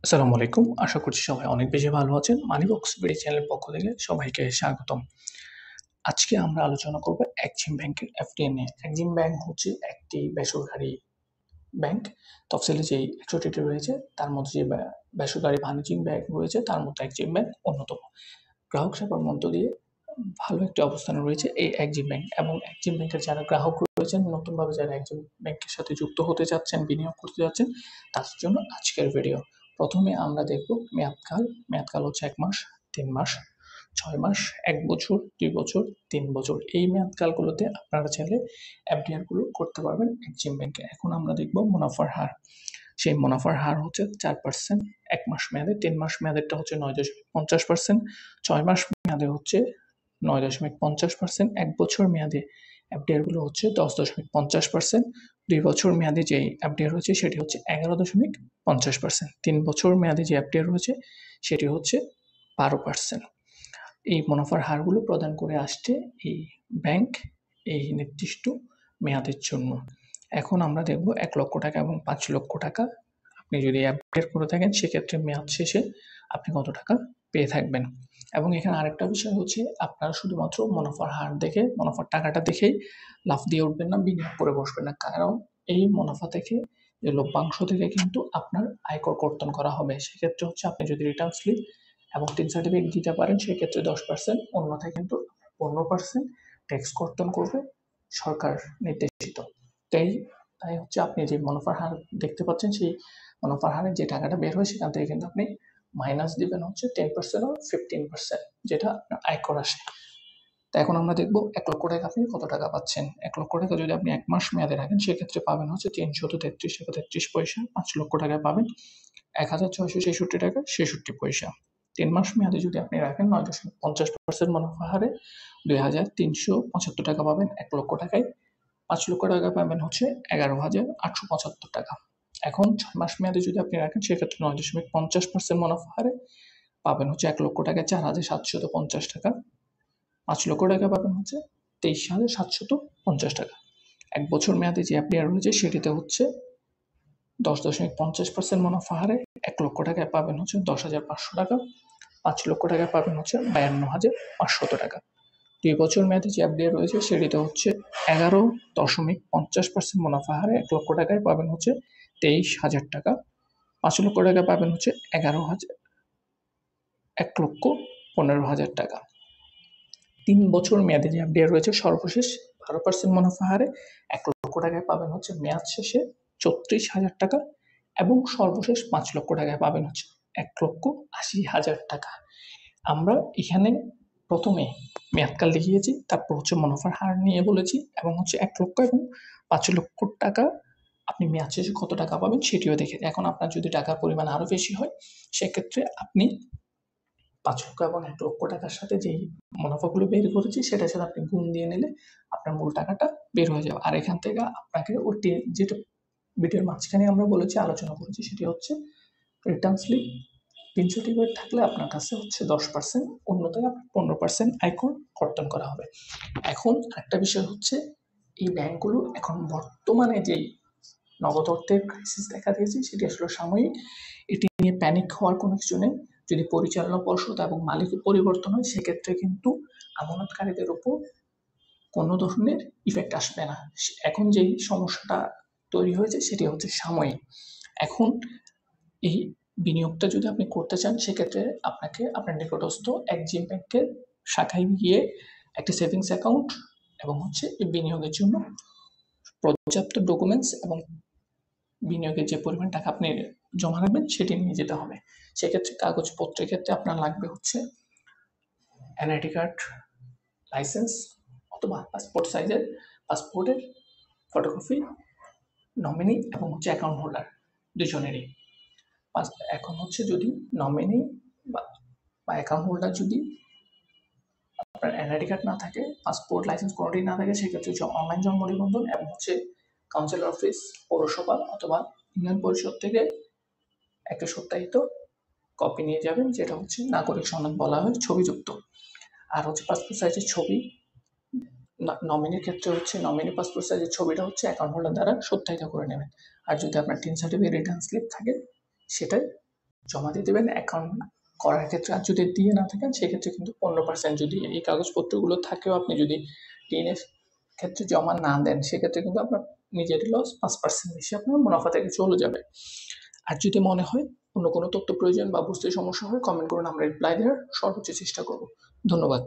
আসসালামু আলাইকুম। আশা করছি সবাই অনেক বেশি ভালো আছেন। মানি বক্স বিডি চ্যানেলের পক্ষ থেকে সবাইকে স্বাগতম। আজকে আমরা আলোচনা করব এক্সিম ব্যাংকের এফডিএ নিয়ে। এক্সিম ব্যাংক হচ্ছে একটি বেসরকারি ব্যাংক। তফসিলি যেই ৬১টি রয়েছে তার মধ্যে যে বেসরকারি বাণিজ্যিক ব্যাংক রয়েছে তার মধ্যে এক্সিম ব্যাংক অন্যতম। গ্রাহক সেবার মধ্য দিয়ে ভালো একটি অবস্থানে রয়েছে এই এক্সিম ব্যাংক এবং এক্সিম ব্যাংকের যারা গ্রাহক রয়েছেন, নতুনভাবে যারা এক্সিম ব্যাংকের সাথে যুক্ত হতে চাচ্ছেন, বিনিয়োগ করতে যাচ্ছেন, তাদের জন্য আজকের ভিডিও। প্রথমে আমরা দেখব মেয়াদকাল। মেয়াদকাল হচ্ছে ১ মাস, ৩ মাস, ৬ মাস, ১ বছর, ২ বছর, ৩ বছর। এই মেয়াদকালগুলোতে আপনারা চাইলে এফডিআর গুলো করতে পারবেন এক্সিম ব্যাংকে। এখন আমরা দেখব মুনাফার হার। সেই মুনাফার হার হচ্ছে ৪%। ১ মাস মেয়াদে, ৩ মাস মেয়াদেরটা হচ্ছে ৯.৫০%, ৬ মাস মেয়াদে হচ্ছে ৯.৫০%, ১ বছর মেয়াদে এফডিআর গুলো হচ্ছে ১০.৫০%, ২ বছর মেয়াদে যে এফডিআর রয়েছে সেটি হচ্ছে ১১.৫০%, ৩ বছর মেয়াদে যে এফডিআর রয়েছে সেটি হচ্ছে ১২%। এই মুনাফার হারগুলো প্রদান করে আসছে এই ব্যাংক এই নির্দিষ্ট মেয়াদের জন্য। এখন আমরা দেখব ১ লক্ষ টাকা এবং ৫ লক্ষ টাকা আপনি যদি এফডিআর করে থাকেন সেক্ষেত্রে মেয়াদ শেষে আপনি কত টাকা পেয়ে থাকবেন। এবং এখানে আরেকটা বিষয় হচ্ছে আপনারা শুধুমাত্র মুনাফার হার দেখে, মুনাফার টাকাটা দেখেই লাফ দিয়ে উঠবেন না, বিনিয়োগ করে বসবেন না। কারণ এই মুনাফা থেকে, যে লভ্যাংশ থেকে কিন্তু আপনার আয়কর কর্তন করা হবে। সেক্ষেত্রে হচ্ছে আপনি যদি রিটার্ন স্লিপ এবং টিন সার্টিফিকেট দিতে পারেন সেক্ষেত্রে ১০%, অন্যথায় কিন্তু ১৫% ট্যাক্স কর্তন করবে সরকার নির্দেশিত। তাই তাই হচ্ছে আপনি যে মুনাফার হার দেখতে পাচ্ছেন সেই মুনাফার হারের যে টাকাটা বের হয় সেখান থেকে কিন্তু আপনি মাইনাস দিবেন হচ্ছে 10% or 15%, যেটা আপনার আয়কর আসে। তো এখন আমরা দেখব ১ লক্ষ টাকা আপনি কত টাকা পাচ্ছেন। ১ লক্ষ টাকা যদি আপনি ১ মাস মেয়াদে রাখেন সেক্ষেত্রে পাবেন হচ্ছে ৩৩৩ টাকা ৩৩ পয়সা। ৫ লক্ষ টাকায় পাবেন ১,৬৬৬ টাকা ৬৬ পয়সা। ৩ মাস মেয়াদে যদি আপনি রাখেন ৯.৫০% মুনাফা হারে ২,৩৭৫ টাকা পাবেন ১ লক্ষ টাকায়। ৫ লক্ষ টাকা পাবেন হচ্ছে ১১,৮৭৫ টাকা। এখন ৬ মাস মেয়াদে যদি আপনি রাখেন সেক্ষেত্রে ৯.৫০% মুনাফা হারে পাবেন হচ্ছে ১ লক্ষ টাকায় ৪,৭৫০ টাকা। ৫ লক্ষ টাকা পাবেন হচ্ছে ২৩,৭৫০ টাকা। ১ বছর মেয়াদে যে এফডিআর রয়েছে সেটিতে হচ্ছে ১০.৫০% মুনাফা হারে ১ লক্ষ টাকায় পাবেন হচ্ছে ১০,৫০০ টাকা। ৫ লক্ষ টাকায় পাবেন হচ্ছে ৫২,৫০০ টাকা। ২ বছর মেয়াদে যে এফডিআর রয়েছে সেটিতে হচ্ছে ১১.৫০% মুনাফা হারে ১ লক্ষ টাকায় পাবেন হচ্ছে ২৩,০০০ টাকা। ৫ লক্ষ টাকা পাবেন হচ্ছে ১,১,১,১৫,০০০ টাকা। ৩ বছর মেয়াদে যে এফডিআর রয়েছে সর্বশেষ ১২% মুনাফা হারে ১ লক্ষ টাকায় পাবেন হচ্ছে মেয়াদ শেষে ৩৬,০০০ টাকা এবং সর্বশেষ ৫ লক্ষ টাকায় পাবেন হচ্ছে ১,৮০,০০০ টাকা। আমরা এখানে প্রথমে মেয়াদকাল দেখিয়েছি, তারপর হচ্ছে মুনাফার হার নিয়ে বলেছি এবং হচ্ছে ১ লক্ষ এবং ৫ লক্ষ টাকা আপনি মেয়াদ শেষে কত টাকা পাবেন সেটিও দেখেছি। এখন আপনার যদি টাকার পরিমাণ আরও বেশি হয় সেক্ষেত্রে আপনি ৫ লক্ষ এবং ১ লক্ষ টাকার সাথে যেই মুনাফাগুলো বের করেছি সেটার সাথে আপনি গুণ দিয়ে নিলে আপনার মূল টাকাটা বের হয়ে যাবে। আর এখান থেকে আপনাকে ওটি যেটা ভিডিওর মাঝখানে আমরা বলেছি, আলোচনা করেছি, সেটি হচ্ছে রিটার্ন স্লিপ, টিন সার্টিফিকেট থাকলে আপনার কাছে হচ্ছে ১০%, অন্যথায় আপনার ১৫% আয়কর কর্তন করা হবে। এখন একটা বিষয় হচ্ছে এই ব্যাংকগুলো এখন বর্তমানে যেই নগদ অর্থের ক্রাইসিস দেখা দিয়েছে সেটি আসলে সাময়িক। এটি নিয়ে প্যানিক হওয়ার কোনো কিছু নেই। যদি পরিচালনা পর্ষদ এবং মালিক পরিবর্তন হয় সেক্ষেত্রে কিন্তু আমানতকারীদের উপর কোনো ধরনের ইফেক্ট আসবে না। এখন যেই সমস্যাটা তৈরি হয়েছে সেটি হচ্ছে সাময়িক। এখন এই বিনিয়োগটা যদি আপনি করতে চান সেক্ষেত্রে আপনাকে আপনার নিকটস্থ এক্সিম ব্যাংকের শাখায় গিয়ে একটি সেভিংস অ্যাকাউন্ট এবং হচ্ছে এই বিনিয়োগের জন্য পর্যাপ্ত ডকুমেন্টস এবং বিনিয়োগের যে পরিমাণ টাকা আপনি জমা রাখবেন সেটি নিয়ে যেতে হবে। সেক্ষেত্রে কাগজপত্রের ক্ষেত্রে আপনার লাগবে হচ্ছে এনআইডি কার্ড, লাইসেন্স অথবা পাসপোর্ট সাইজের পাসপোর্টের ফটোকপি, নমিনি এবং হচ্ছে অ্যাকাউন্ট হোল্ডার দুজনেরই। এখন হচ্ছে যদি নমিনি বা অ্যাকাউন্ট হোল্ডার যদি আপনার এনআইডি কার্ড না থাকে, পাসপোর্ট লাইসেন্স কোনোটাই না থাকে সেক্ষেত্রে হচ্ছে অনলাইন জন্ম নিবন্ধন এবং হচ্ছে কাউন্সিলর অফিস, পৌরসভা অথবা ইউনিয়ন পরিষদ থেকে একটা সত্যায়িত কপি নিয়ে যাবেন, যেটা হচ্ছে নাগরিক সনদ বলা হয়, ছবিযুক্ত। আর হচ্ছে পাসপোর্ট সাইজের ছবি। নমিনির ক্ষেত্রে হচ্ছে নমিনি পাসপোর্ট সাইজের ছবিটা হচ্ছে অ্যাকাউন্ট হোল্ডার দ্বারা সত্যায়িত করে নেবেন। আর যদি আপনার টিন সার্টিফিকেট রিটার্ন স্লিপ থাকে সেটাই জমা দিয়ে দেবেন অ্যাকাউন্ট করার ক্ষেত্রে। আর যদি দিয়ে না থাকেন সেক্ষেত্রে কিন্তু 15%, যদি এই কাগজপত্রগুলো থাকেও আপনি যদি ঋণের ক্ষেত্রে জমা না দেন সেক্ষেত্রে কিন্তু আপনার নিজেরই লস, 5% বেশি আপনার মুনাফা থেকে চলে যাবে। আর যদি মনে হয় অন্য কোনো তথ্য প্রয়োজন বা বুঝতে সমস্যা হয়, কমেন্ট করুন, আমরা রিপ্লাই দেওয়ার সর্বোচ্চ চেষ্টা করব। ধন্যবাদ।